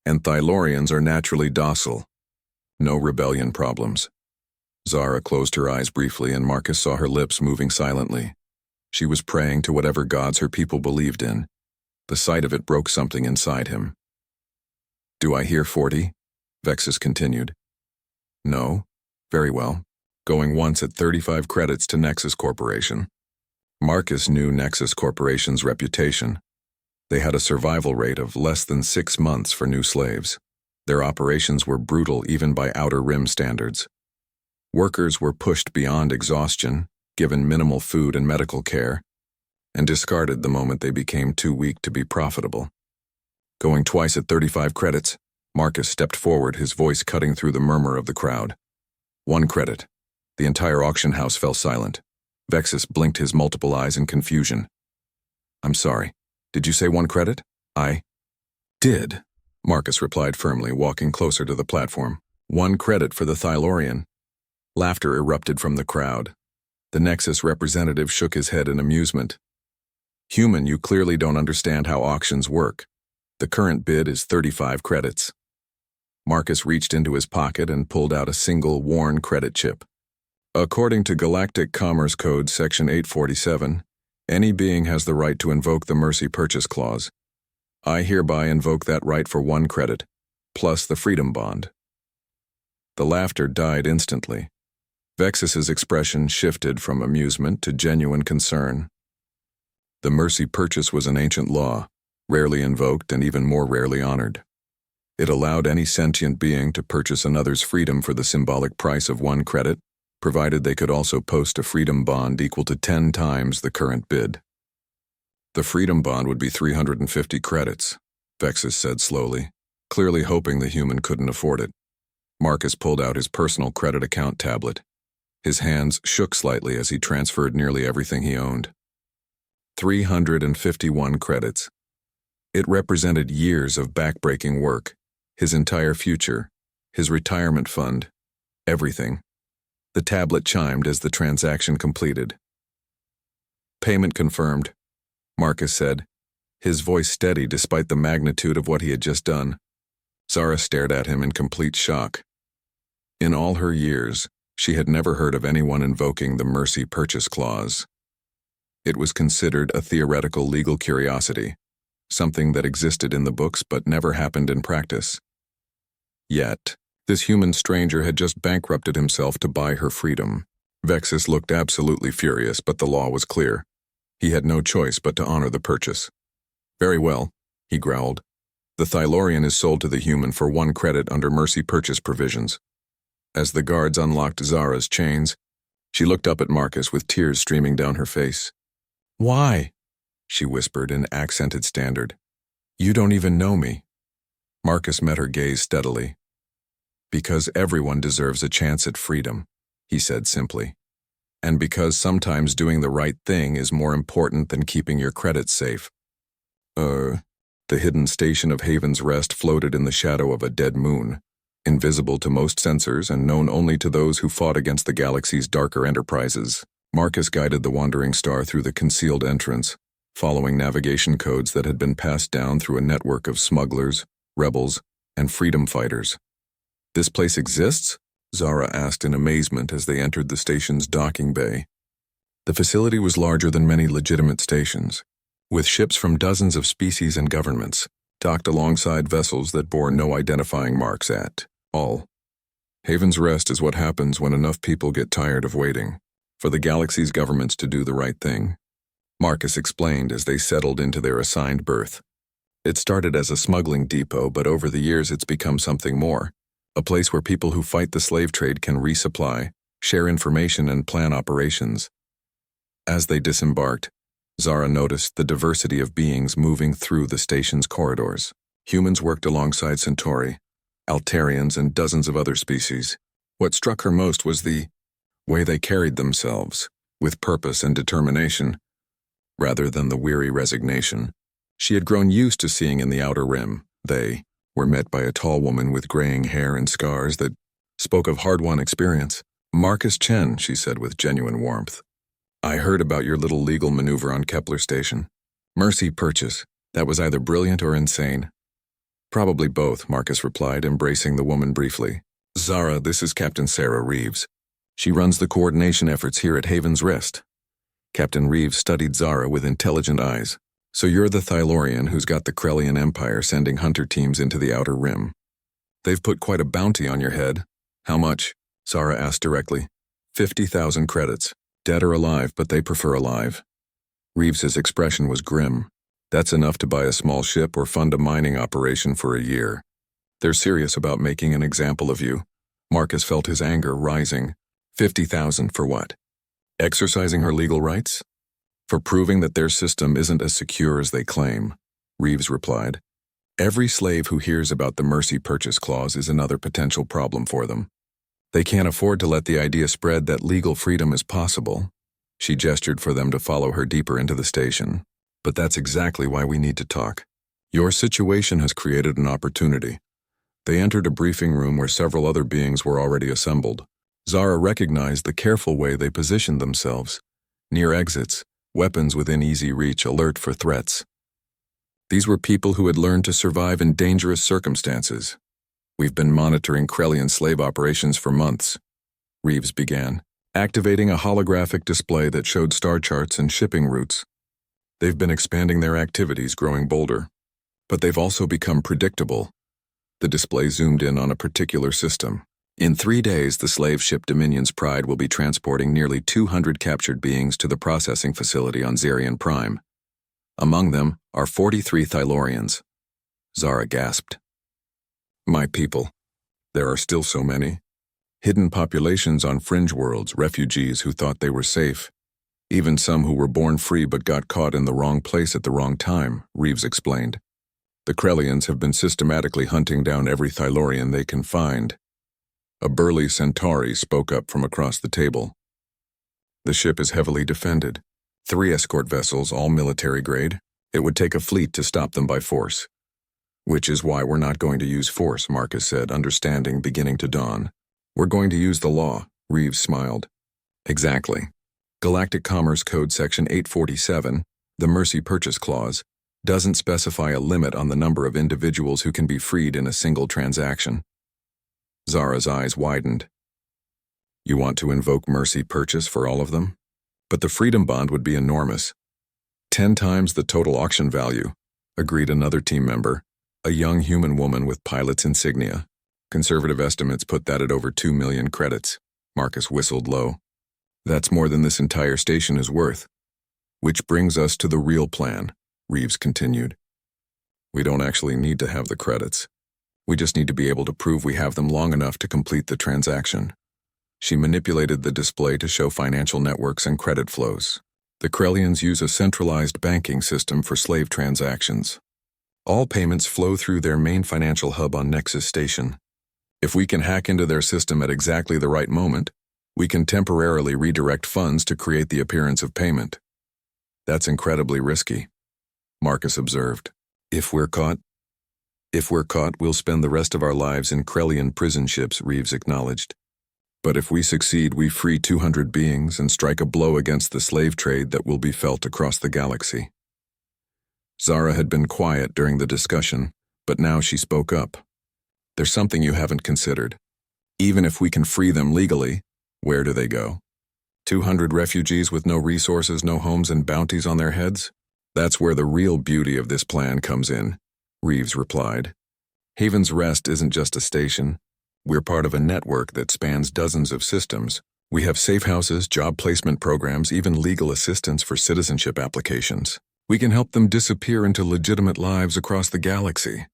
And Thylorians are naturally docile. No rebellion problems. Zara closed her eyes briefly and Marcus saw her lips moving silently. She was praying to whatever gods her people believed in. The sight of it broke something inside him. Do I hear 40? Vexus continued. No. Very well. Going once at 35 credits to Nexus Corporation. Marcus knew Nexus Corporation's reputation. They had a survival rate of less than 6 months for new slaves. Their operations were brutal even by Outer Rim standards. Workers were pushed beyond exhaustion, given minimal food and medical care, and discarded the moment they became too weak to be profitable. Going twice at 35 credits, Marcus stepped forward, his voice cutting through the murmur of the crowd. 1 credit. The entire auction house fell silent. Vexus blinked his multiple eyes in confusion. I'm sorry. Did you say 1 credit? I did, Marcus replied firmly, walking closer to the platform. 1 credit for the Thylorian. Laughter erupted from the crowd. The Nexus representative shook his head in amusement. Human, you clearly don't understand how auctions work. The current bid is 35 credits. Marcus reached into his pocket and pulled out a single worn credit chip. According to Galactic Commerce Code Section 847, any being has the right to invoke the Mercy Purchase Clause. I hereby invoke that right for 1 credit, plus the Freedom Bond. The laughter died instantly. Vexus's expression shifted from amusement to genuine concern. The Mercy Purchase was an ancient law, rarely invoked and even more rarely honored. It allowed any sentient being to purchase another's freedom for the symbolic price of 1 credit, provided they could also post a freedom bond equal to 10 times the current bid. The freedom bond would be 350 credits, Vexus said slowly, clearly hoping the human couldn't afford it. Marcus pulled out his personal credit account tablet. His hands shook slightly as he transferred nearly everything he owned. 351 credits. It represented years of backbreaking work, his entire future, his retirement fund, everything. The tablet chimed as the transaction completed. Payment confirmed, Marcus said, his voice steady despite the magnitude of what he had just done. Zara stared at him in complete shock. In all her years, she had never heard of anyone invoking the mercy purchase clause. It was considered a theoretical legal curiosity, something that existed in the books but never happened in practice. Yet, this human stranger had just bankrupted himself to buy her freedom. Vexus looked absolutely furious, but the law was clear. He had no choice but to honor the purchase. Very well, he growled. The Thylorian is sold to the human for 1 credit under mercy purchase provisions. As the guards unlocked Zara's chains, she looked up at Marcus with tears streaming down her face. "Why?" she whispered in accented standard. "You don't even know me." Marcus met her gaze steadily. "Because everyone deserves a chance at freedom," he said simply. "And because sometimes doing the right thing is more important than keeping your credits safe." The hidden station of Haven's Rest floated in the shadow of a dead moon, invisible to most sensors and known only to those who fought against the galaxy's darker enterprises. Marcus guided the wandering star through the concealed entrance, following navigation codes that had been passed down through a network of smugglers, rebels, and freedom fighters. "This place exists?" Zara asked in amazement as they entered the station's docking bay. The facility was larger than many legitimate stations, with ships from dozens of species and governments, docked alongside vessels that bore no identifying marks at all. Haven's Rest is what happens when enough people get tired of waiting for the galaxy's governments to do the right thing, Marcus explained as they settled into their assigned berth. It started as a smuggling depot, but over the years it's become something more, a place where people who fight the slave trade can resupply, share information, and plan operations. As they disembarked, Zara noticed the diversity of beings moving through the station's corridors. Humans worked alongside Centauri, Altarians, and dozens of other species. What struck her most was the way they carried themselves, with purpose and determination, rather than the weary resignation she had grown used to seeing in the Outer Rim. They were met by a tall woman with graying hair and scars that spoke of hard-won experience. "Marcus Chen," she said with genuine warmth. "I heard about your little legal maneuver on Kepler Station. Mercy purchase. That was either brilliant or insane." "Probably both," Marcus replied, embracing the woman briefly. "Zara, this is Captain Sarah Reeves. She runs the coordination efforts here at Haven's Rest." Captain Reeves studied Zara with intelligent eyes. "So you're the Thylorian who's got the Krellian Empire sending hunter teams into the Outer Rim. They've put quite a bounty on your head." "How much?" Zara asked directly. 50,000 credits. Dead or alive, but they prefer alive. Reeves's expression was grim. "That's enough to buy a small ship or fund a mining operation for a year. They're serious about making an example of you." Marcus felt his anger rising. 50,000 for what? Exercising her legal rights? "For proving that their system isn't as secure as they claim," Reeves replied. "Every slave who hears about the mercy purchase clause is another potential problem for them. They can't afford to let the idea spread that legal freedom is possible." She gestured for them to follow her deeper into the station. "But that's exactly why we need to talk. Your situation has created an opportunity." They entered a briefing room where several other beings were already assembled. Zara recognized the careful way they positioned themselves, near exits, weapons within easy reach, alert for threats. These were people who had learned to survive in dangerous circumstances. "We've been monitoring Krellian slave operations for months," Reeves began, activating a holographic display that showed star charts and shipping routes. "They've been expanding their activities, growing bolder. But they've also become predictable." The display zoomed in on a particular system. "In 3 days, the slave ship Dominion's Pride will be transporting nearly 200 captured beings to the processing facility on Zarian Prime. Among them are 43 Thylorians." Zara gasped. My people. There are still so many. Hidden populations on fringe worlds, refugees who thought they were safe. Even some who were born free but got caught in the wrong place at the wrong time, Reeves explained. The Krellians have been systematically hunting down every Thylorian they can find. A burly Centauri spoke up from across the table. The ship is heavily defended. 3 escort vessels, all military grade. It would take a fleet to stop them by force. Which is why we're not going to use force, Marcus said, understanding beginning to dawn. We're going to use the law, Reeves smiled. Exactly. Galactic Commerce Code Section 847, the Mercy Purchase Clause, doesn't specify a limit on the number of individuals who can be freed in a single transaction. Zara's eyes widened. You want to invoke Mercy Purchase for all of them? But the Freedom Bond would be enormous. 10 times the total auction value, agreed another team member, a young human woman with pilot's insignia. Conservative estimates put that at over 2 million credits. Marcus whistled low. That's more than this entire station is worth. Which brings us to the real plan, Reeves continued. We don't actually need to have the credits. We just need to be able to prove we have them long enough to complete the transaction. She manipulated the display to show financial networks and credit flows. The Krellians use a centralized banking system for slave transactions. All payments flow through their main financial hub on Nexus Station. If we can hack into their system at exactly the right moment, we can temporarily redirect funds to create the appearance of payment. That's incredibly risky, Marcus observed. If we're caught, we'll spend the rest of our lives in Krellian prison ships, Reeves acknowledged. But if we succeed, we free 200 beings and strike a blow against the slave trade that will be felt across the galaxy. Zara had been quiet during the discussion, but now she spoke up. There's something you haven't considered. Even if we can free them legally, where do they go? 200 refugees with no resources, no homes, and bounties on their heads? That's where the real beauty of this plan comes in, Reeves replied. Haven's Rest isn't just a station. We're part of a network that spans dozens of systems. We have safe houses, job placement programs, even legal assistance for citizenship applications. We can help them disappear into legitimate lives across the galaxy.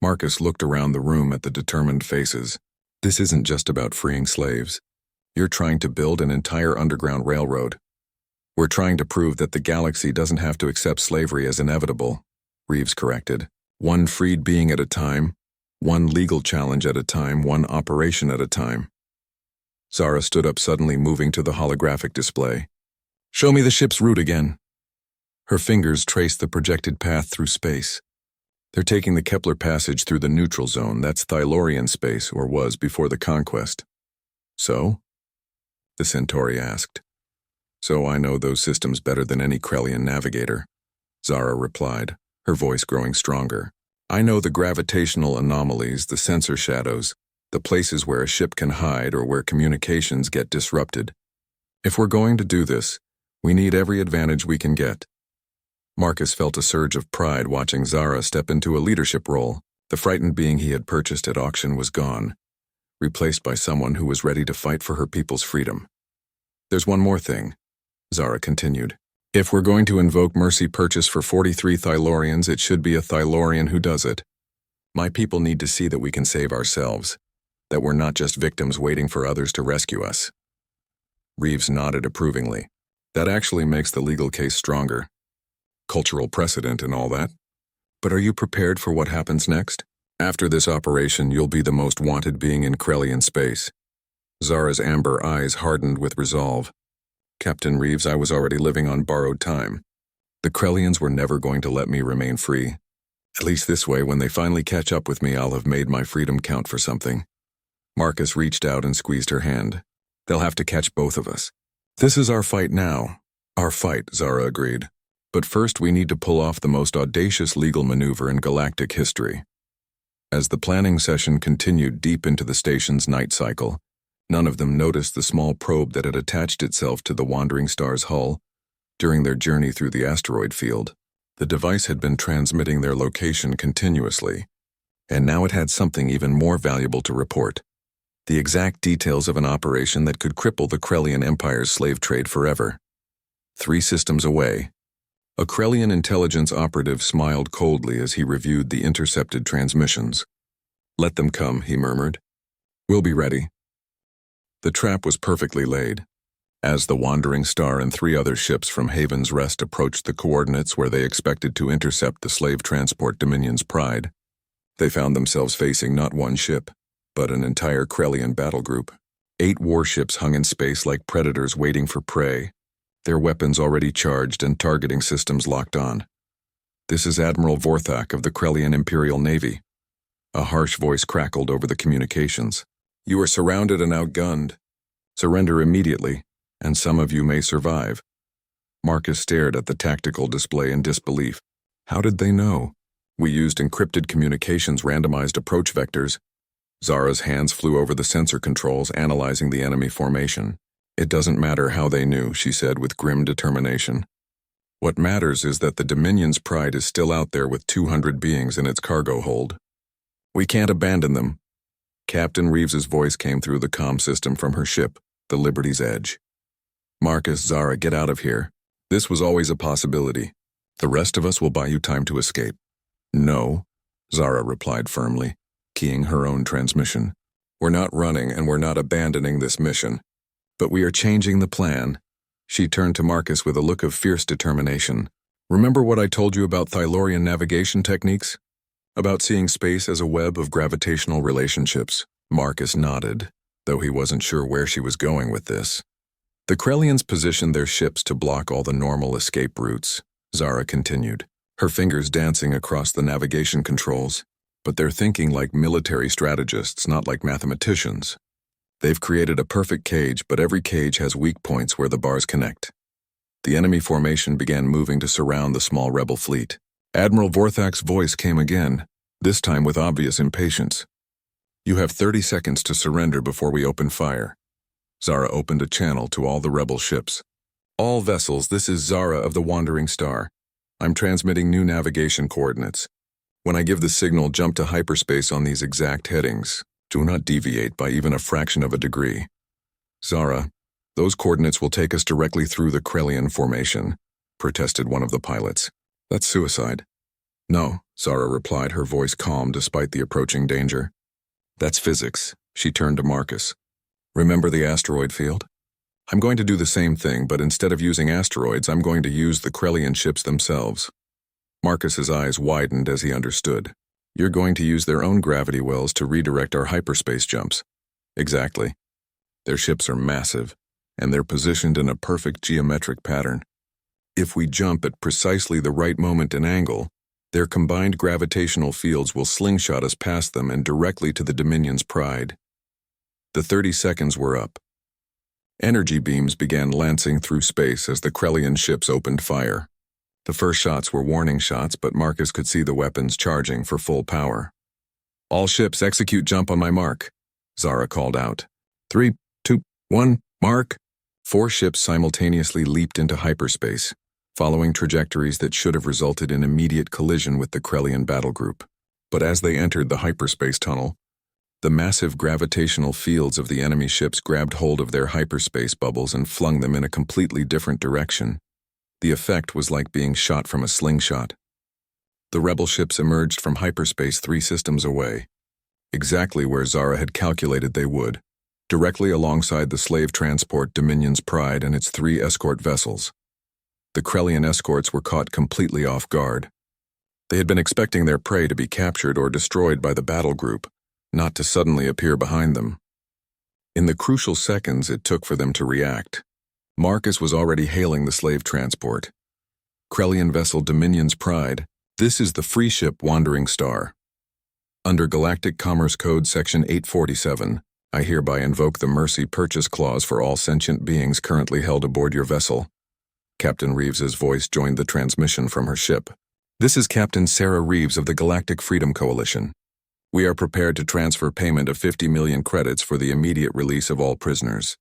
Marcus looked around the room at the determined faces. This isn't just about freeing slaves. You're trying to build an entire underground railroad. We're trying to prove that the galaxy doesn't have to accept slavery as inevitable, Reeves corrected. 1 freed being at a time, 1 legal challenge at a time, 1 operation at a time. Zara stood up suddenly, moving to the holographic display. Show me the ship's route again. Her fingers traced the projected path through space. They're taking the Kepler passage through the neutral zone. That's Thylorian space, or was before the conquest. So? The Centauri asked. So I know those systems better than any Krellian navigator, Zara replied, her voice growing stronger. I know the gravitational anomalies, the sensor shadows, the places where a ship can hide or where communications get disrupted. If we're going to do this, we need every advantage we can get. Marcus felt a surge of pride watching Zara step into a leadership role. The frightened being he had purchased at auction was gone, replaced by someone who was ready to fight for her people's freedom. There's one more thing, Zara continued. If we're going to invoke Mercy Purchase for 43 Thylorians, it should be a Thylorian who does it. My people need to see that we can save ourselves, that we're not just victims waiting for others to rescue us. Reeves nodded approvingly. That actually makes the legal case stronger. Cultural precedent and all that. But are you prepared for what happens next? After this operation, you'll be the most wanted being in Krellian space. Zara's amber eyes hardened with resolve. Captain Reeves, I was already living on borrowed time. The Krellians were never going to let me remain free. At least this way, when they finally catch up with me, I'll have made my freedom count for something. Marcus reached out and squeezed her hand. They'll have to catch both of us. This is our fight now. Our fight, Zara agreed. But first we need to pull off the most audacious legal maneuver in galactic history. As the planning session continued deep into the station's night cycle, none of them noticed the small probe that had attached itself to the wandering star's hull during their journey through the asteroid field. The device had been transmitting their location continuously, and now it had something even more valuable to report. The exact details of an operation that could cripple the Krellian Empire's slave trade forever. 3 systems away, a Krellian intelligence operative smiled coldly as he reviewed the intercepted transmissions. Let them come, he murmured. We'll be ready. The trap was perfectly laid. As the Wandering Star and 3 other ships from Haven's Rest approached the coordinates where they expected to intercept the slave transport Dominion's Pride, they found themselves facing not one ship, but an entire Krellian battle group. 8 warships hung in space like predators waiting for prey, their weapons already charged and targeting systems locked on. This is Admiral Vorthak of the Krellian Imperial Navy. A harsh voice crackled over the communications. You are surrounded and outgunned. Surrender immediately, and some of you may survive. Marcus stared at the tactical display in disbelief. How did they know? We used encrypted communications randomized approach vectors. Zara's hands flew over the sensor controls, analyzing the enemy formation. It doesn't matter how they knew, she said with grim determination. What matters is that the Dominion's Pride is still out there with 200 beings in its cargo hold. We can't abandon them. Captain Reeves's voice came through the comm system from her ship, the Liberty's Edge. Marcus, Zara, get out of here. This was always a possibility. The rest of us will buy you time to escape. No, Zara replied firmly, keying her own transmission. We're not running and we're not abandoning this mission. But we are changing the plan. She turned to Marcus with a look of fierce determination. Remember what I told you about Thylorian navigation techniques? About seeing space as a web of gravitational relationships? Marcus nodded, though he wasn't sure where she was going with this. The Krellians positioned their ships to block all the normal escape routes, Zara continued, her fingers dancing across the navigation controls. But they're thinking like military strategists, not like mathematicians. They've created a perfect cage, but every cage has weak points where the bars connect. The enemy formation began moving to surround the small rebel fleet. Admiral Vorthak's voice came again, this time with obvious impatience. You have 30 seconds to surrender before we open fire. Zara opened a channel to all the rebel ships. All vessels, this is Zara of the Wandering Star. I'm transmitting new navigation coordinates. When I give the signal, jump to hyperspace on these exact headings. Do not deviate by even a fraction of a degree. Zara, those coordinates will take us directly through the Krellian formation, protested one of the pilots. That's suicide. No, Zara replied, her voice calm despite the approaching danger. That's physics. She turned to Marcus. Remember the asteroid field? I'm going to do the same thing, but instead of using asteroids, I'm going to use the Krellian ships themselves. Marcus's eyes widened as he understood. You're going to use their own gravity wells to redirect our hyperspace jumps. Exactly. Their ships are massive, and they're positioned in a perfect geometric pattern. If we jump at precisely the right moment and angle, their combined gravitational fields will slingshot us past them and directly to the Dominion's Pride. The 30 seconds were up. Energy beams began lancing through space as the Krellian ships opened fire. The first shots were warning shots, but Marcus could see the weapons charging for full power. All ships execute jump on my mark, Zara called out. 3, 2, 1, mark. 4 ships simultaneously leaped into hyperspace, following trajectories that should have resulted in immediate collision with the Krellian battle group. But as they entered the hyperspace tunnel, the massive gravitational fields of the enemy ships grabbed hold of their hyperspace bubbles and flung them in a completely different direction. The effect was like being shot from a slingshot. The rebel ships emerged from hyperspace 3 systems away, exactly where Zara had calculated they would, directly alongside the slave transport Dominion's Pride and its 3 escort vessels. The Krellian escorts were caught completely off guard. They had been expecting their prey to be captured or destroyed by the battle group, not to suddenly appear behind them. In the crucial seconds it took for them to react, Marcus was already hailing the slave transport. Krellian vessel Dominion's Pride, this is the free ship Wandering Star. Under Galactic Commerce Code Section 847, I hereby invoke the Mercy Purchase Clause for all sentient beings currently held aboard your vessel. Captain Reeves's voice joined the transmission from her ship. This is Captain Sarah Reeves of the Galactic Freedom Coalition. We are prepared to transfer payment of 50 million credits for the immediate release of all prisoners.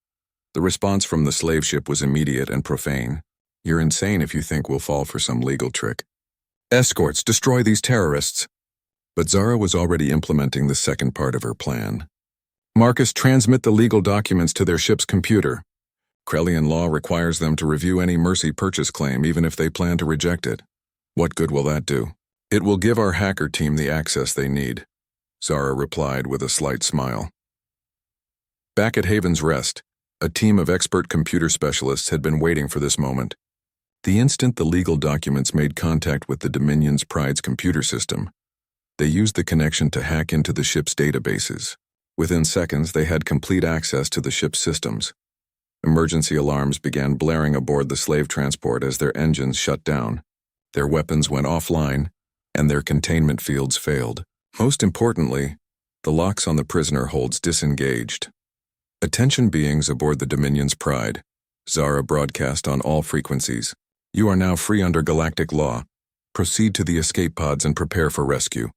The response from the slave ship was immediate and profane. You're insane if you think we'll fall for some legal trick. Escorts, destroy these terrorists. But Zara was already implementing the second part of her plan. Marcus, transmit the legal documents to their ship's computer. Krellian law requires them to review any mercy purchase claim even if they plan to reject it. What good will that do? It will give our hacker team the access they need. Zara replied with a slight smile. Back at Haven's Rest, a team of expert computer specialists had been waiting for this moment. The instant the legal documents made contact with the Dominion's Pride's computer system, they used the connection to hack into the ship's databases. Within seconds, they had complete access to the ship's systems. Emergency alarms began blaring aboard the slave transport as their engines shut down. Their weapons went offline, and their containment fields failed. Most importantly, the locks on the prisoner holds disengaged. Attention beings aboard the Dominion's Pride, Zara broadcast on all frequencies. You are now free under galactic law. Proceed to the escape pods and prepare for rescue.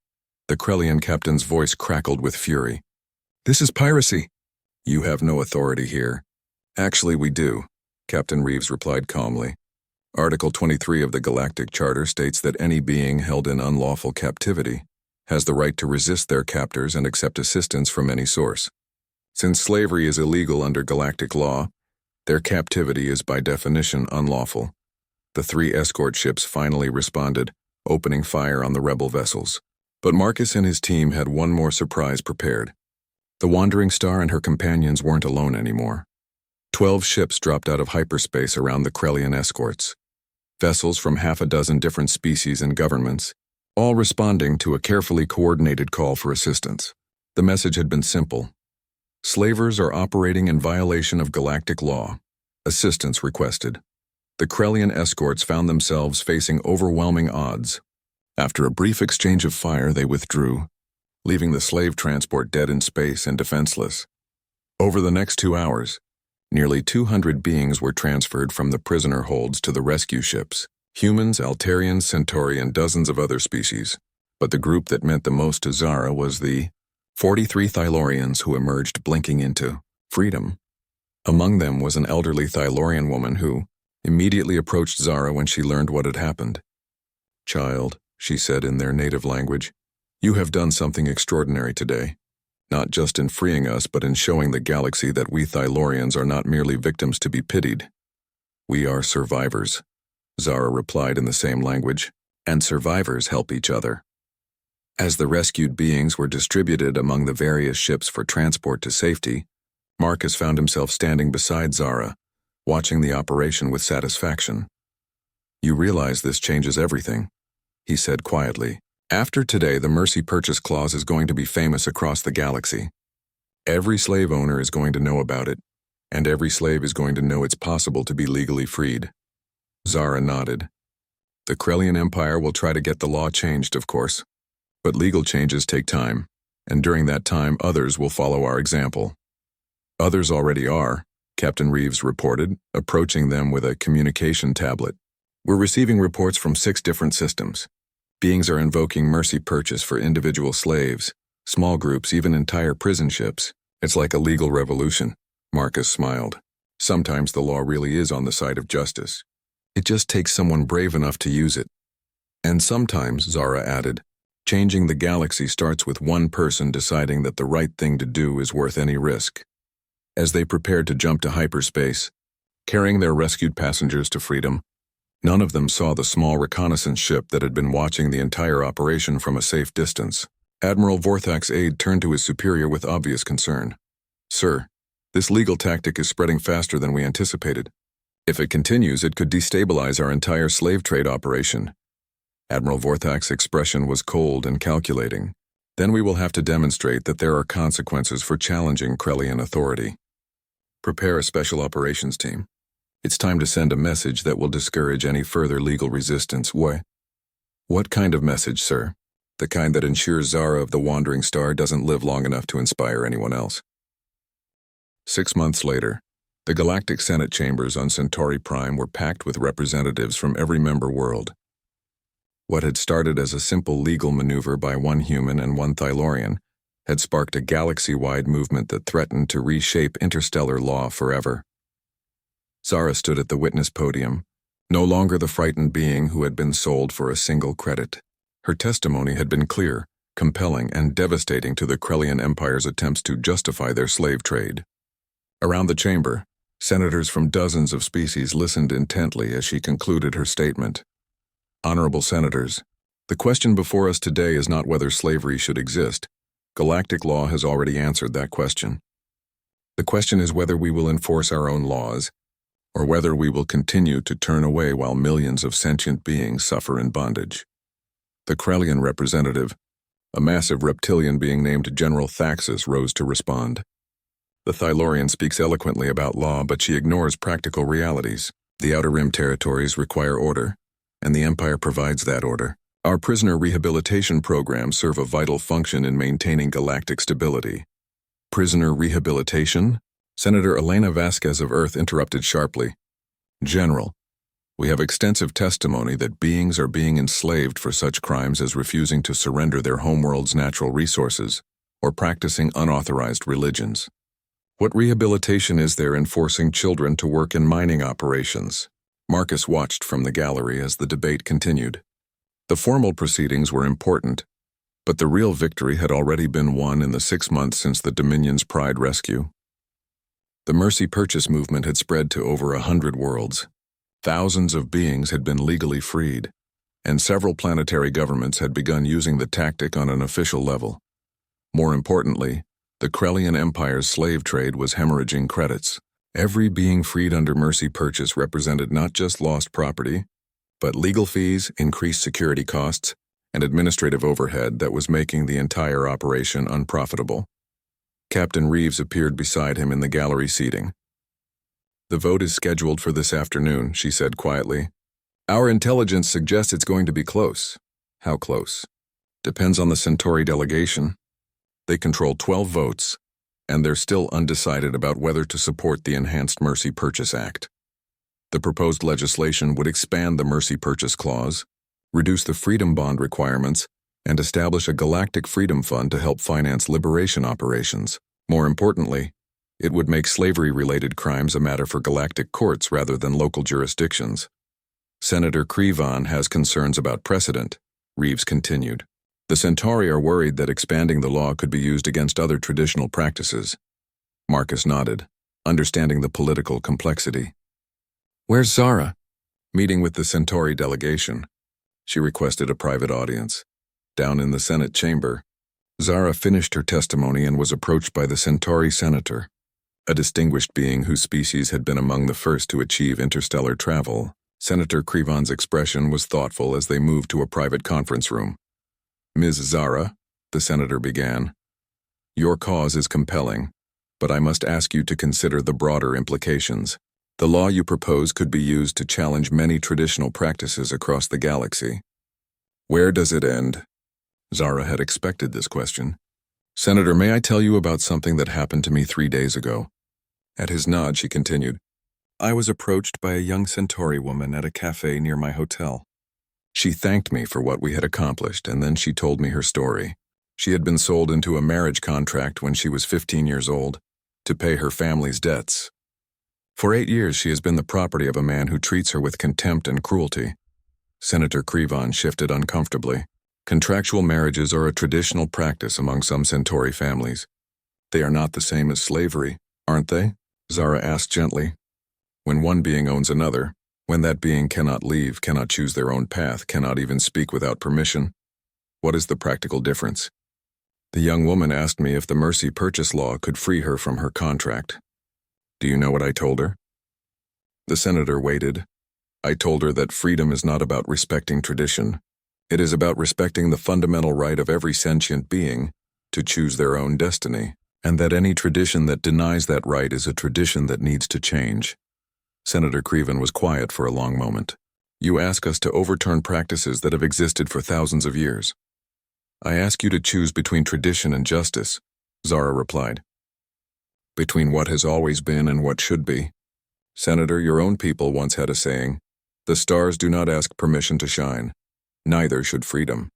The Krellian captain's voice crackled with fury. This is piracy. You have no authority here. Actually, we do, Captain Reeves replied calmly. Article 23 of the Galactic Charter states that any being held in unlawful captivity has the right to resist their captors and accept assistance from any source. Since slavery is illegal under galactic law, their captivity is by definition unlawful. The 3 escort ships finally responded, opening fire on the rebel vessels. But Marcus and his team had one more surprise prepared. The Wandering Star and her companions weren't alone anymore. 12 ships dropped out of hyperspace around the Krellian escorts. Vessels from half a dozen different species and governments, all responding to a carefully coordinated call for assistance. The message had been simple. Slavers are operating in violation of galactic law. Assistance requested. The Krellian escorts found themselves facing overwhelming odds. After a brief exchange of fire, they withdrew, leaving the slave transport dead in space and defenseless. Over the next 2 hours, nearly 200 beings were transferred from the prisoner holds to the rescue ships. Humans, Altarians, Centauri, and dozens of other species. But the group that meant the most to Zara was the 43 Thylorians who emerged blinking into freedom. Among them was an elderly Thylorian woman who immediately approached Zara when she learned what had happened. Child, she said in their native language, you have done something extraordinary today, not just in freeing us but in showing the galaxy that we Thylorians are not merely victims to be pitied. We are survivors, Zara replied in the same language, and survivors help each other. As the rescued beings were distributed among the various ships for transport to safety, Marcus found himself standing beside Zara, watching the operation with satisfaction. You realize this changes everything, he said quietly. After today, the Mercy Purchase Clause is going to be famous across the galaxy. Every slave owner is going to know about it, and every slave is going to know it's possible to be legally freed. Zara nodded. The Krellian Empire will try to get the law changed, of course. But legal changes take time, and during that time others will follow our example. Others already are, Captain Reeves reported, approaching them with a communication tablet. We're receiving reports from 6 different systems. Beings are invoking mercy purchase for individual slaves, small groups, even entire prison ships. It's like a legal revolution, Marcus smiled. Sometimes the law really is on the side of justice. It just takes someone brave enough to use it. And sometimes, Zara added, changing the galaxy starts with one person deciding that the right thing to do is worth any risk. As they prepared to jump to hyperspace, carrying their rescued passengers to freedom, none of them saw the small reconnaissance ship that had been watching the entire operation from a safe distance. Admiral Vorthak's aide turned to his superior with obvious concern. Sir, this legal tactic is spreading faster than we anticipated. If it continues, it could destabilize our entire slave trade operation. Admiral Vorthak's expression was cold and calculating. Then we will have to demonstrate that there are consequences for challenging Krellian authority. Prepare a special operations team. It's time to send a message that will discourage any further legal resistance. What kind of message, sir? The kind that ensures Zara of the Wandering Star doesn't live long enough to inspire anyone else. 6 months later, the Galactic Senate chambers on Centauri Prime were packed with representatives from every member world. What had started as a simple legal maneuver by one human and one Thylorian had sparked a galaxy-wide movement that threatened to reshape interstellar law forever. Zara stood at the witness podium, no longer the frightened being who had been sold for a single credit. Her testimony had been clear, compelling, and devastating to the Krellian Empire's attempts to justify their slave trade. Around the chamber, senators from dozens of species listened intently as she concluded her statement. Honorable Senators, the question before us today is not whether slavery should exist, Galactic law has already answered that question. The question is whether we will enforce our own laws, or whether we will continue to turn away while millions of sentient beings suffer in bondage. The Krellian representative, a massive reptilian being named General Thaxus, rose to respond. The Thylorian speaks eloquently about law, but she ignores practical realities. The Outer Rim territories require order, and the Empire provides that order. Our prisoner rehabilitation programs serve a vital function in maintaining galactic stability. Prisoner rehabilitation? Senator Elena Vasquez of Earth interrupted sharply. General, we have extensive testimony that beings are being enslaved for such crimes as refusing to surrender their homeworld's natural resources or practicing unauthorized religions. What rehabilitation is there in forcing children to work in mining operations? Marcus watched from the gallery as the debate continued. The formal proceedings were important, but the real victory had already been won in the 6 months since the Dominion's Pride rescue. The Mercy Purchase movement had spread to over 100 worlds. Thousands of beings had been legally freed, and several planetary governments had begun using the tactic on an official level. More importantly, the Krellian Empire's slave trade was hemorrhaging credits. Every being freed under Mercy Purchase represented not just lost property, but legal fees, increased security costs, and administrative overhead that was making the entire operation unprofitable. Captain Reeves appeared beside him in the gallery seating. The vote is scheduled for this afternoon, she said quietly. Our intelligence suggests it's going to be close. How close? Depends on the Centauri delegation. They control 12 votes, and they're still undecided about whether to support the Enhanced Mercy Purchase Act. The proposed legislation would expand the Mercy Purchase Clause, reduce the Freedom Bond requirements, and establish a Galactic Freedom Fund to help finance liberation operations. More importantly, it would make slavery-related crimes a matter for galactic courts rather than local jurisdictions. Senator Krivon has concerns about precedent, Reeves continued. The Centauri are worried that expanding the law could be used against other traditional practices. Marcus nodded, understanding the political complexity. Where's Zara? Meeting with the Centauri delegation. She requested a private audience. Down in the Senate chamber, Zara finished her testimony and was approached by the Centauri senator, a distinguished being whose species had been among the first to achieve interstellar travel. Senator Krivon's expression was thoughtful as they moved to a private conference room. Ms. Zara, the senator began, your cause is compelling, but I must ask you to consider the broader implications. The law you propose could be used to challenge many traditional practices across the galaxy. Where does it end? Zara had expected this question. Senator, may I tell you about something that happened to me 3 days ago? At his nod, she continued. I was approached by a young Centauri woman at a cafe near my hotel. She thanked me for what we had accomplished, and then she told me her story. She had been sold into a marriage contract when she was 15 years old to pay her family's debts. For 8 years, she has been the property of a man who treats her with contempt and cruelty. Senator Krivon shifted uncomfortably. Contractual marriages are a traditional practice among some Centauri families. They are not the same as slavery, aren't they? Zara asked gently. When one being owns another, when that being cannot leave, cannot choose their own path, cannot even speak without permission, what is the practical difference? The young woman asked me if the Mercy Purchase Law could free her from her contract. Do you know what I told her? The senator waited. I told her that freedom is not about respecting tradition. It is about respecting the fundamental right of every sentient being to choose their own destiny, and that any tradition that denies that right is a tradition that needs to change. Senator Krivon was quiet for a long moment. You ask us to overturn practices that have existed for thousands of years. I ask you to choose between tradition and justice, Zara replied. Between what has always been and what should be. Senator, your own people once had a saying, the stars do not ask permission to shine. Neither should freedom.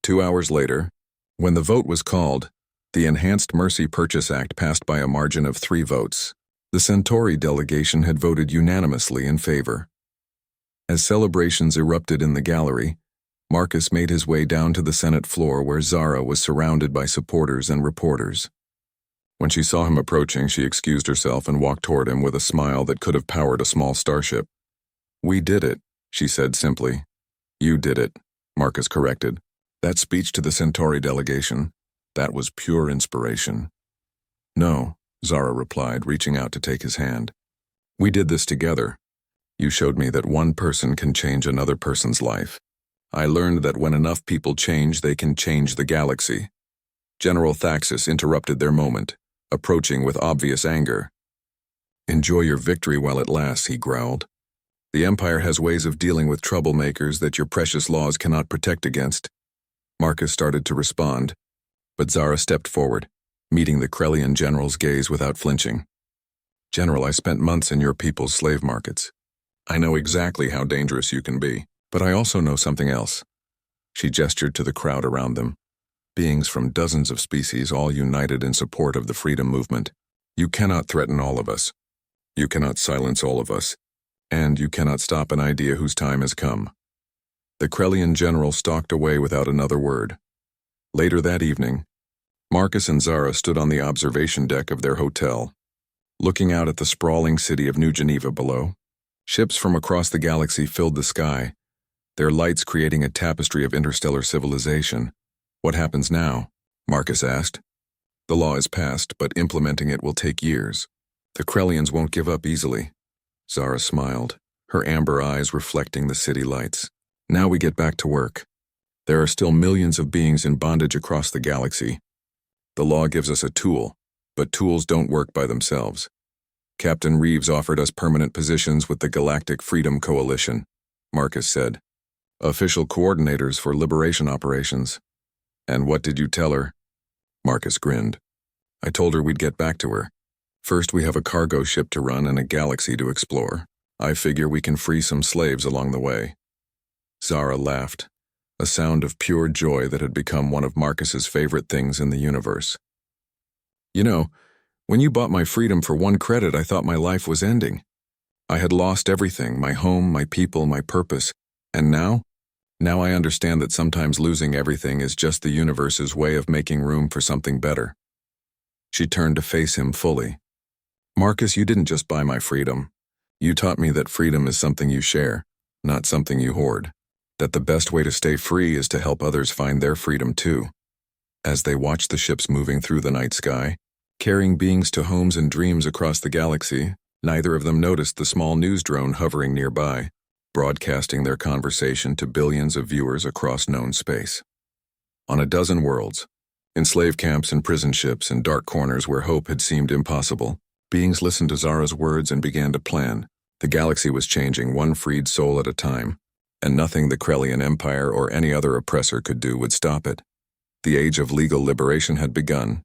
2 hours later, when the vote was called, the Enhanced Mercy Purchase Act passed by a margin of 3 votes. The Centauri delegation had voted unanimously in favor. As celebrations erupted in the gallery, Marcus made his way down to the Senate floor where Zara was surrounded by supporters and reporters. When she saw him approaching, she excused herself and walked toward him with a smile that could have powered a small starship. We did it, she said simply. You did it, Marcus corrected. That speech to the Centauri delegation, That was pure inspiration. No, Zara replied, reaching out to take his hand. We did this together. You showed me that one person can change another person's life. I learned that when enough people change, they can change the galaxy. General Thaxis interrupted their moment, approaching with obvious anger. Enjoy your victory while it lasts, he growled. The Empire has ways of dealing with troublemakers that your precious laws cannot protect against. Marcus started to respond, but Zara stepped forward, meeting the Krellian general's gaze without flinching. General, I spent months in your people's slave markets. I know exactly how dangerous you can be, but I also know something else. She gestured to the crowd around them, beings from dozens of species all united in support of the freedom movement. You cannot threaten all of us. You cannot silence all of us. And you cannot stop an idea whose time has come. The Krellian general stalked away without another word. Later that evening, Marcus and Zara stood on the observation deck of their hotel, looking out at the sprawling city of New Geneva below. Ships from across the galaxy filled the sky, their lights creating a tapestry of interstellar civilization. What happens now? Marcus asked. The law is passed, but implementing it will take years. The Krellians won't give up easily. Zara smiled, her amber eyes reflecting the city lights. Now we get back to work. There are still millions of beings in bondage across the galaxy. The law gives us a tool, but tools don't work by themselves. Captain Reeves offered us permanent positions with the Galactic Freedom Coalition, Marcus said. Official coordinators for liberation operations. And what did you tell her? Marcus grinned. I told her we'd get back to her. First, we have a cargo ship to run and a galaxy to explore. I figure we can free some slaves along the way. Zara laughed, a sound of pure joy that had become one of Marcus's favorite things in the universe. You know, when you bought my freedom for 1 credit, I thought my life was ending. I had lost everything, my home, my people, my purpose. And now? Now I understand that sometimes losing everything is just the universe's way of making room for something better. She turned to face him fully. Marcus, you didn't just buy my freedom. You taught me that freedom is something you share, not something you hoard. That the best way to stay free is to help others find their freedom too. As they watched the ships moving through the night sky, carrying beings to homes and dreams across the galaxy, neither of them noticed the small news drone hovering nearby, broadcasting their conversation to billions of viewers across known space. On a dozen worlds, in slave camps and prison ships and dark corners where hope had seemed impossible, beings listened to Zara's words and began to plan. The galaxy was changing one freed soul at a time, and nothing the Krellian Empire or any other oppressor could do would stop it. The age of legal liberation had begun,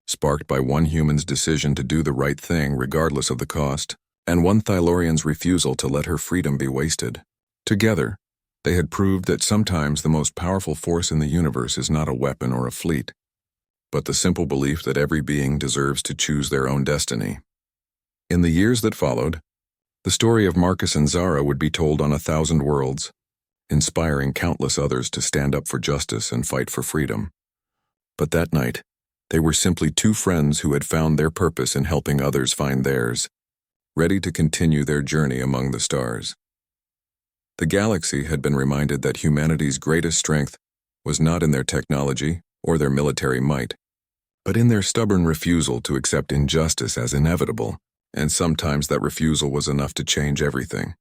sparked by one human's decision to do the right thing regardless of the cost, and one Thylorian's refusal to let her freedom be wasted. Together, they had proved that sometimes the most powerful force in the universe is not a weapon or a fleet, but the simple belief that every being deserves to choose their own destiny. In the years that followed, the story of Marcus and Zara would be told on 1,000 worlds, inspiring countless others to stand up for justice and fight for freedom. But that night, they were simply 2 friends who had found their purpose in helping others find theirs, ready to continue their journey among the stars. The galaxy had been reminded that humanity's greatest strength was not in their technology or their military might, but in their stubborn refusal to accept injustice as inevitable, and sometimes that refusal was enough to change everything.